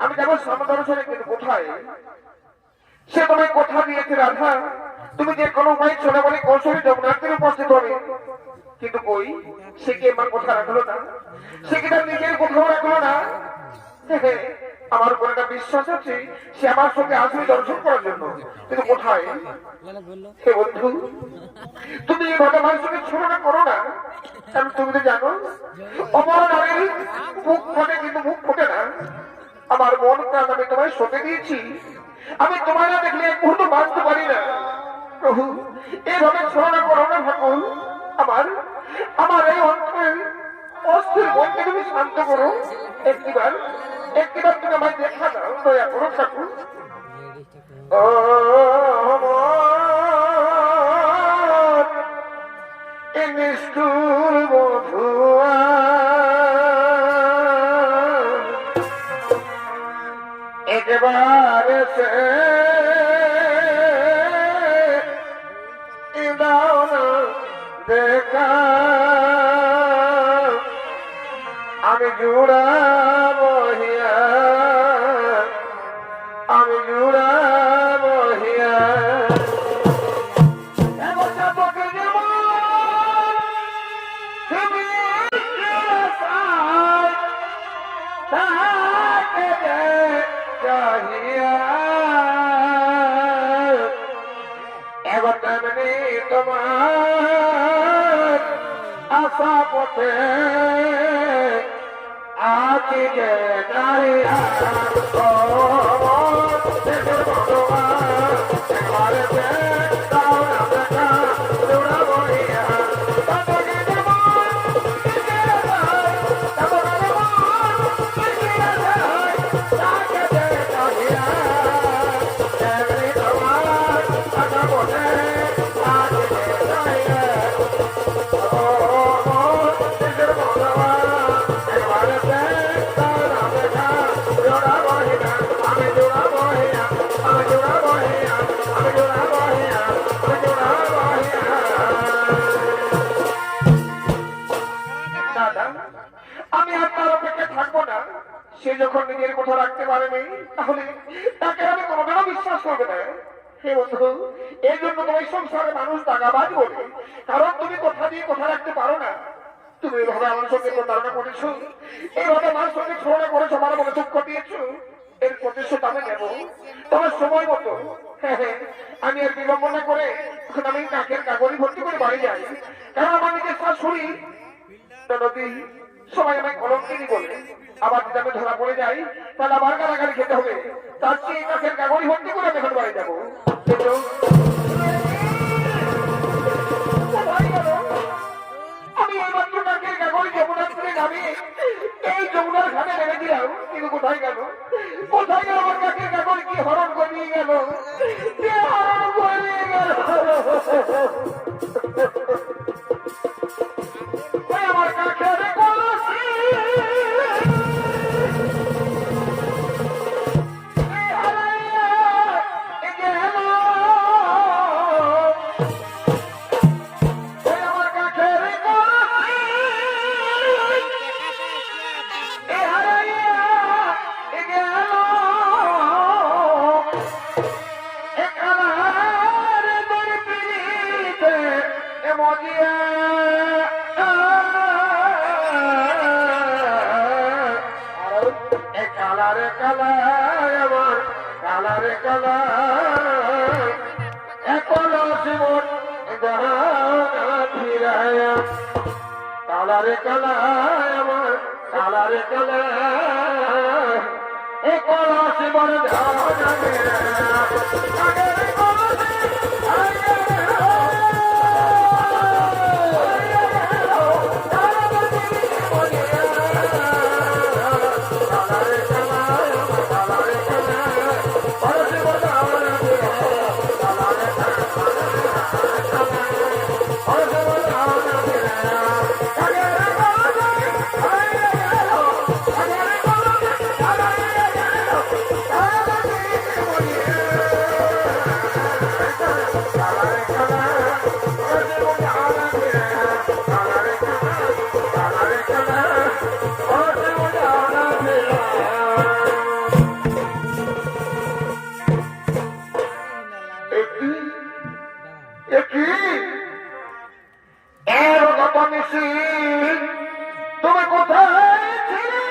আমি যাবো সমদর্শনে, কিন্তু কোথায়? সে তোমায় কথা দিয়েছে রাধা, তুমি যে কোনো উপায় চলে বলে কৌশলী যমুনার উপস্থিত হবে, কিন্তু কই সে কি আমার কথা রাখলো না, সে কি তার নিজের কোথাও রাখলো না। আমার উপর একটা বিশ্বাস আছে সে আমার সঙ্গে আসবে দর্শন করার জন্য, কিন্তু কোথায়? হে বন্ধু, তুমি এই ঘটনার সঙ্গে ছলনা করো না, কারণ তুমি তো জানো অমর নারীর মুখ ফোটে কিন্তু মুখ ফোটে না। আমার মন প্রাণ আমি তোমায় সঁপে দিয়েছি, আমি তোমায় না দেখলে এক মুহূর্ত বাঁচতে পারি না। প্রভু, এইভাবে ছলনা করো না ঠাকুর, আমার আমার এই অন্তরের অস্থির মনকে তুমি শান্ত করো। একটিবার তুমি আমায় দেখা দাও। দয়া করো ঠাকুর। ও নিষ্ঠুর বধুয়া একবারে সে দাও না দেখা, আমি জুড়া বহিয়া, আমি জুড়া বহিয়া এবার তেমনি তোমার আশা পথে আছি যে নারিয়া সে যখন নিজের কথা রাখতে পারেনি তাহলে তাকে আমি কোনোদিনও বিশ্বাস করবে না। হে বন্ধু, এই জন্য তোমার সংসারে মানুষ দাগাবাজ বলে, কারণ তুমি কথা দিয়ে কথা রাখতে পারো না। তুমি এভাবে আমার সঙ্গে প্রতারণা করেছো, এইভাবে আমার সঙ্গে ছড়া করেছো, আমার মনে দুঃখ দিয়েছো, এর প্রতিশোধ আমি নেব তোমার সময় মতো। আমি আর বিলম্ব না করে এখন আমি কাকের কাগজে ভর্তি করে বাড়ি যাই, কারণ আমার নিজের শাশুড়ি নদী সবাই আমায় কলঙ্কিনী বলে, আবার যদি আমি ধরা পড়ে যাই তাহলে আবার গালাগালি খেতে হবে। তার চেয়ে কাকের কাগজ ভর্তি করে আমি এখন বাড়ি যাবো। আমি এইমাত্র কাকের কাগজ যমুনার থেকে নামিয়ে এই যমুনার ঘাটে নেমে দিলাম, কিন্তু কোথায় গেল, কোথায় গেল আমার কাকের কাগজ? কি হরণ করে নিয়ে গেল, কি হরণ করে নিয়ে গেল? আমার কাকের কালারে কালা আমার কালারে কালা একলা জীবন ফিরায়া, কালারে কালা আমার কালারে কালা একলা জীবন তুমি কোথায় ছিলে?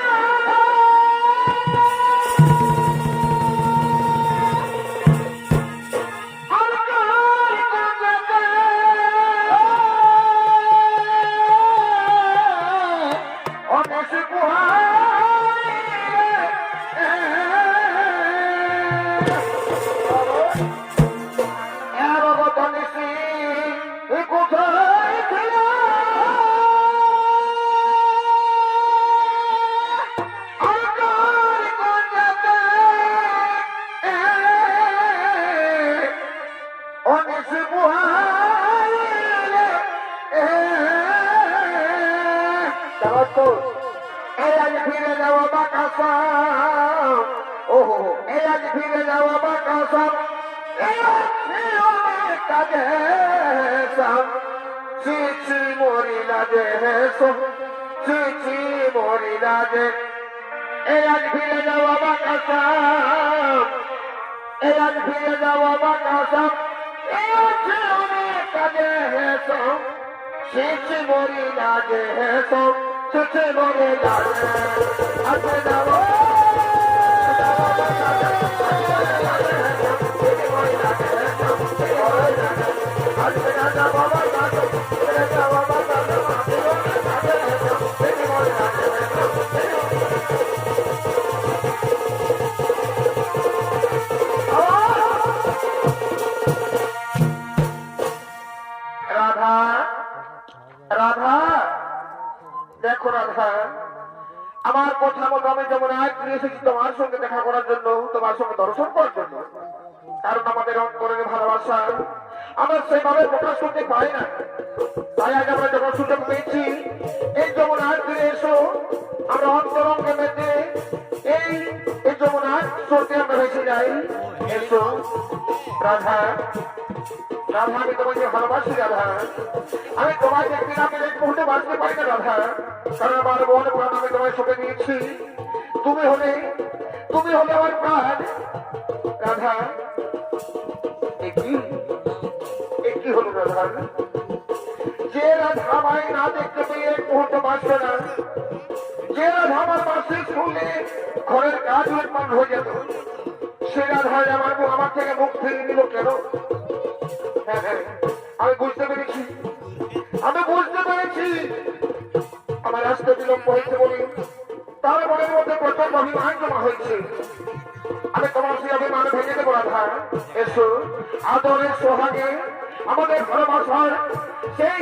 কাজে সাম চিচি মরি লাগে হেসো চিচি মরি লাগে এই আজ ফিরে যাওয়া বাকাসাম এই আজ ফিরে যাওয়া বাকাসাম এই আছে অনেক কাজে হেসো চিচি মরি লাগে হেসো চিচি মরি লাগে আছে যাওয়া রাধা রাধা দেখো রাধা আমার কথা মতো আমি যেমন আজ ফিরে এসেছি তোমার সঙ্গে দেখা করার জন্য তোমার সঙ্গে দর্শন করার জন্য কারণ আমাদের অন্তরের ভালোবাসা আমরা সেভাবে প্রকাশ করতে পারি না তাই আজ আমরা যখন সুযোগ পেয়েছি এই যেমন আজ ফিরে এসো আমরা অন্তরঙ্গে মেতে এই যেমন আজ সত্যি আমরা ভেসে যাই এসো রাধা রাধা আমি তোমাকে ভালোবাসি রাধা আমি তোমাকে একদিন আমি এক মুহূর্তে বাঁচতে পারি না রাধা কারণ আমার মন প্রাণ আমি তোমায় ছুটে নিয়েছি তুমি হলে আমার প্রাণ রাধা একই হলো রাধা যে রাধা আমায় না দেখতে পেয়ে এক মুহূর্তে বাঁচবে না যে রাধা আমার পাশে শুনলে ঘরের কাজ বন্ধ হয়ে যেত সে রাধায় আমার থেকে মুখ ফিরে নিল কেন আমি বুঝতে পেরেছি আমার আসতে বিলম্ব হয়েছে বলে তার মনের মধ্যে প্রচন্ড অভিমান জমা হয়েছে আমি তোমার সেই অভিমান ভেঙে দেবো রাধা এসো আদরের সোহাগে আমাদের ভালোবাসার সেই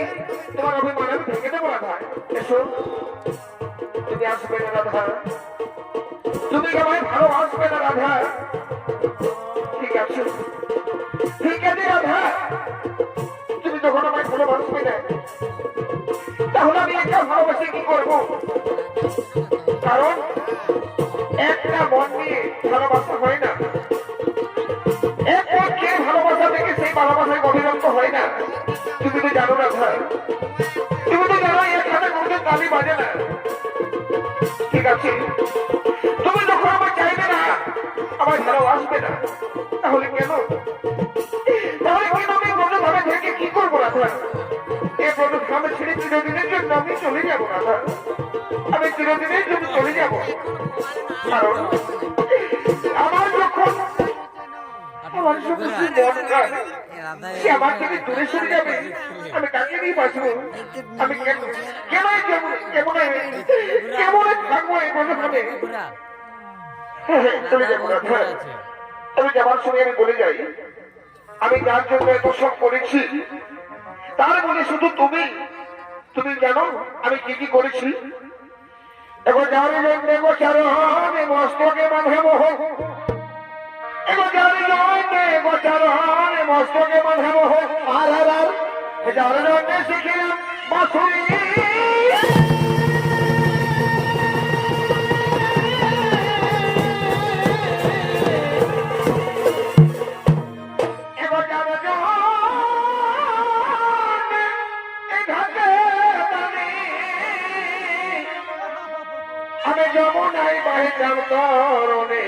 তোমার অভিমান আমি ভেঙে দেবো রাধা এসো তুমি আসবে না রাধা তুমি আমায় ভালোবাসবে না রাধা ঠিক আছে রাধা তুমি যখন আমায় ভালোবাসবে না তাহলে আমি একটা ভালোবাসে কি করবো কারণ একটা মন নিয়ে ভালোবাসা হয় না কে ভালোবাসা থেকে সেই ভালোবাসায় অভিরক্ত হয় না তুমি তো জানো রাধা তুমি তো জানো এখানে কোনো দাবি বাজে না ঠিক আছে তুমি যখন আমার চাইবে না আমার ভালোবাসবে না তাহলে কেন আমি ব্রজধামে থেকে কি করবো রাধা এই ব্রজধামে ছেড়ে চিরদিনের জন্য আমি চলে যাবো রাধা আমি চিরদিনের জন্য চলে যাবো কারণ আমার যখন আমার সঙ্গে মন চায় সে আমার থেকে দূরে সরে যাবে আমি কাকে নিয়ে বাঁচবো আমি কেমন থাকবো এই ব্রজধামে চলে যাবো রাধা আমি যাবার সময় আমি বলে যাই আমি যার জন্য এত সব করেছি তার বলে শুধু তুমি জানো আমি কি কি করেছি এগো যার জন্য গোচারণে মস্তকে বাঁধে মোহ এগো যার জন্য গোচারণে মস্তকে বাঁধে মোহ আর যার জন্য শিখিলাম বাঁশুরি আমি যমুনায় বাহিতাম তরণে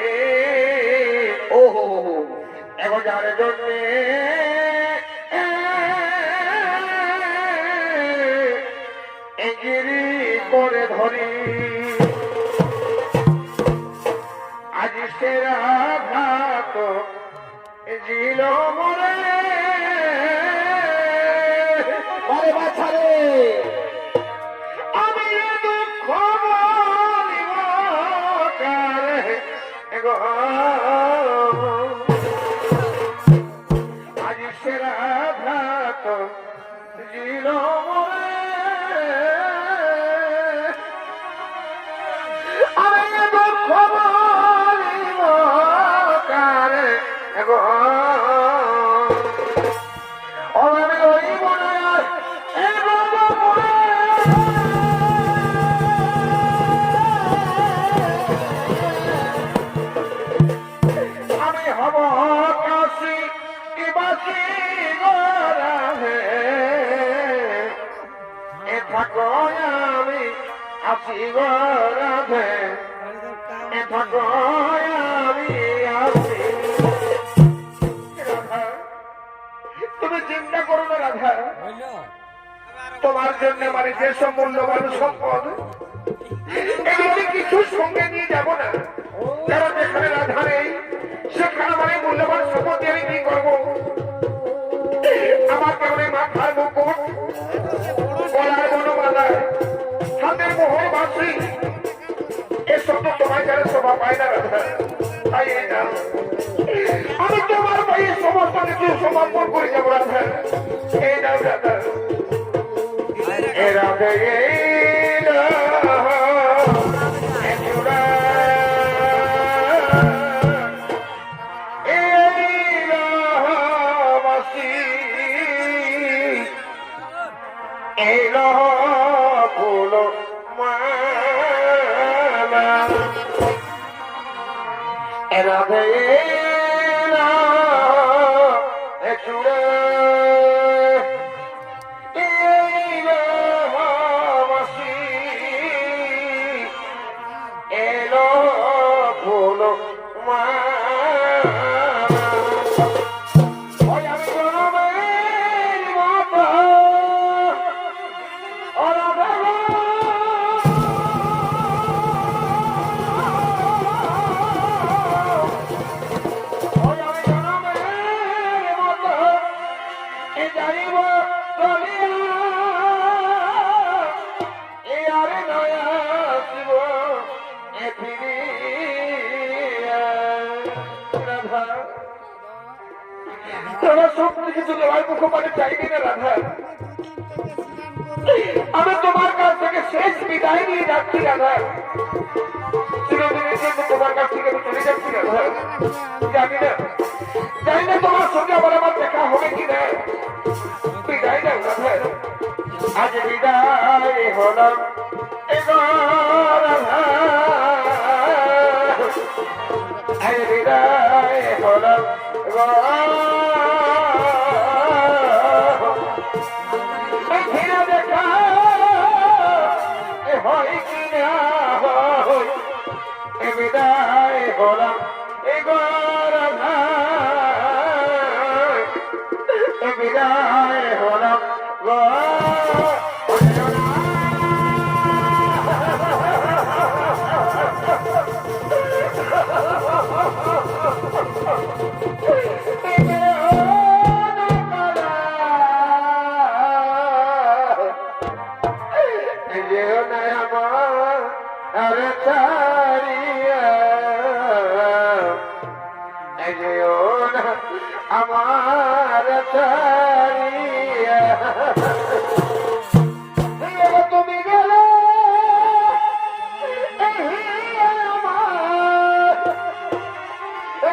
ও এখন যার জন্যে গিরি করে ধরি আজ সেরা ভাত জিল মরে বাছারে আমি দুঃখ আজ সেরা ভাত জিল আমি দুঃখ বলিব কারে আমি রইব না আমি হব কাশি এবার আসি গো রাধে এ থাকো আমি আসি গো রাধে এ থাকো আমি আসি। রাধা তুমি চিন্তা করো না রাধা, তোমার জন্য মানে যেসব মূল্যবান সম্পদ এগুলো কিছু সঙ্গে নিয়ে যাব না, কারণ যেখানে রাধা নেই সেখানে মানে মূল্যবান সম্পদ দিয়ে আমি কি করবো? আমার কেমন মাথার মুকুট, গলার বনমালা, হাতের মোহর বাঁশি এসব তো তোমার কাছে শোভা পায় না রাধা। তাই এই না আমি তোমার ভাই সমস্ত কিছু সমর্পণ করে যাবো রাধা। এই নাও রাধা, এ রাধা আমি তোমার কাছ থেকে শেষ বিদায় নিয়ে যাচ্ছি রাধা। চিরদিনের জন্য তোমার কাছ থেকে আমি চলে যাচ্ছি রাধা। জানি না তোমার সঙ্গে আবার আমার দেখা হবে কিনা। বিদায় দাও রাধা। আজ বিদায় হলাম রাধা, আজ বিদায় হলাম হয় কিনা বিদায় হলাম রাধা, বিদায় হলাম আমার তুমি গেলে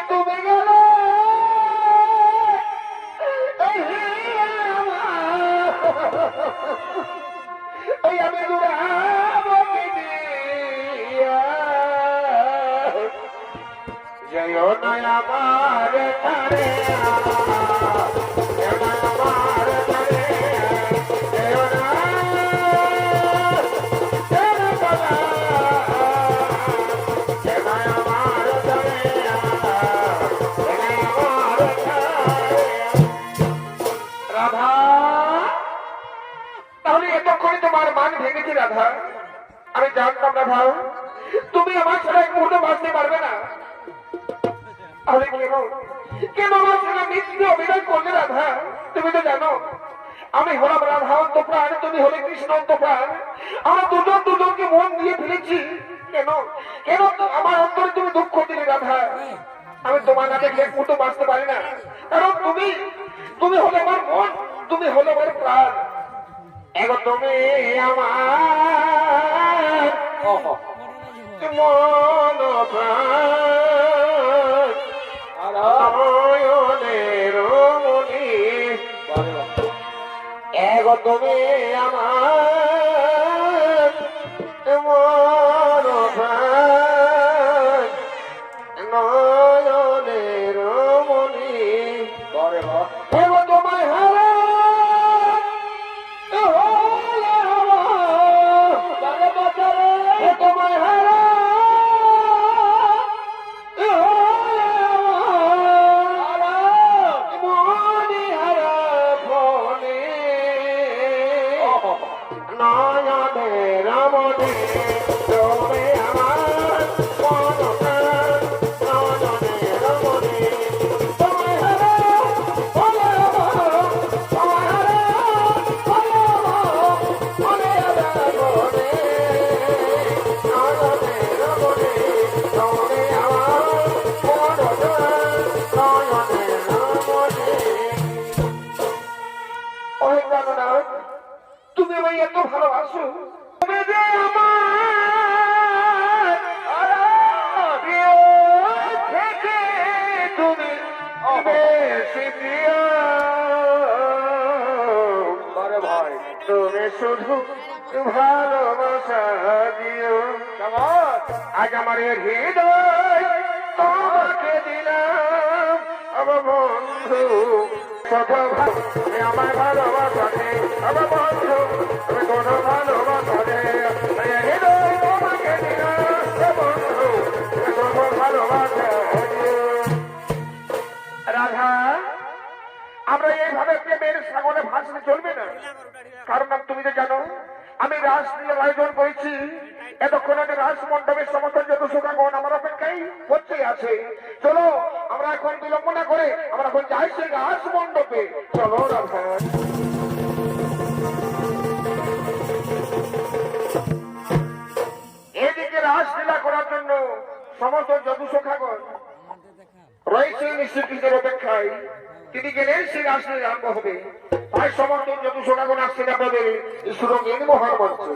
তুমি গেলে আমি জয় নয় আমার তারে রাধা। আমি জানতাম রাধা তুমি আমার ছাড়া এক মুহূর্তে বাঁচতে পারবে না। আরে কেন আমার ছাড়া মিথ্যে অভিনয় করলে রাধা? তুমি তো জানো আমি হলাম রাধা অন্তপ্রাণ, তুমি হলে কৃষ্ণ অন্তপ্রাণ। আমরা দুজন দুজনকে মন দিয়ে ফেলেছি। কেন কেন আমার অন্তরে তুমি দুঃখ দিলে রাধা? আমি তোমার না দেখলে এক মুহূর্তে বাঁচতে পারি না, কারণ তুমি হলে আমার মন, তুমি হলে আমার প্রাণ। এখন তুমি আমার মন প্রাণের মনি, এখন তুমি আমার মন প্রাণ নয়নের মনি। ভালোবাসো, তুমি যে আমার প্রিয় থেকে তুমি বেশি প্রিয়। আরে ভাই, তুমি শুধু ভালোবাসা দিও। আজ আমার এই হৃদয় তোমাকে দিলাম, আমার বন্ধু আমার ভালোবাসা নেই, আমার বন্ধু তুমি কোনো ভালোবাসা নেই। হৃদয় তোমাকে দিলাম বন্ধু, কোনো ভালোবাসা রাধা। আমরা এইভাবে প্রেমের সাগরে ভাসলে চলবে না, কারণ তুমি তো জানো আমি রাসলীলার আয়োজন করেছি। এতক্ষণ আমি রাস মণ্ডপের সমস্ত যত শোকাগণ আমার অপেক্ষায় হচ্ছে আছে। চলো আমরা এখন বিলম্ব না করে আমরা এখন যাই সেই রাস মণ্ডপে। চলো রাধা। এদিকে রাসলীলা করার জন্য সমস্ত যদু শোকাগণ রয়েছে শ্রীকৃষ্ণের অপেক্ষায়। তিনি গেলেন সেই রাসলীলা আরম্ভ হবে। তাই সমস্ত যদু শোকাগণ আসছেন আমাদের সুরঙ্গের মহামঞ্চে।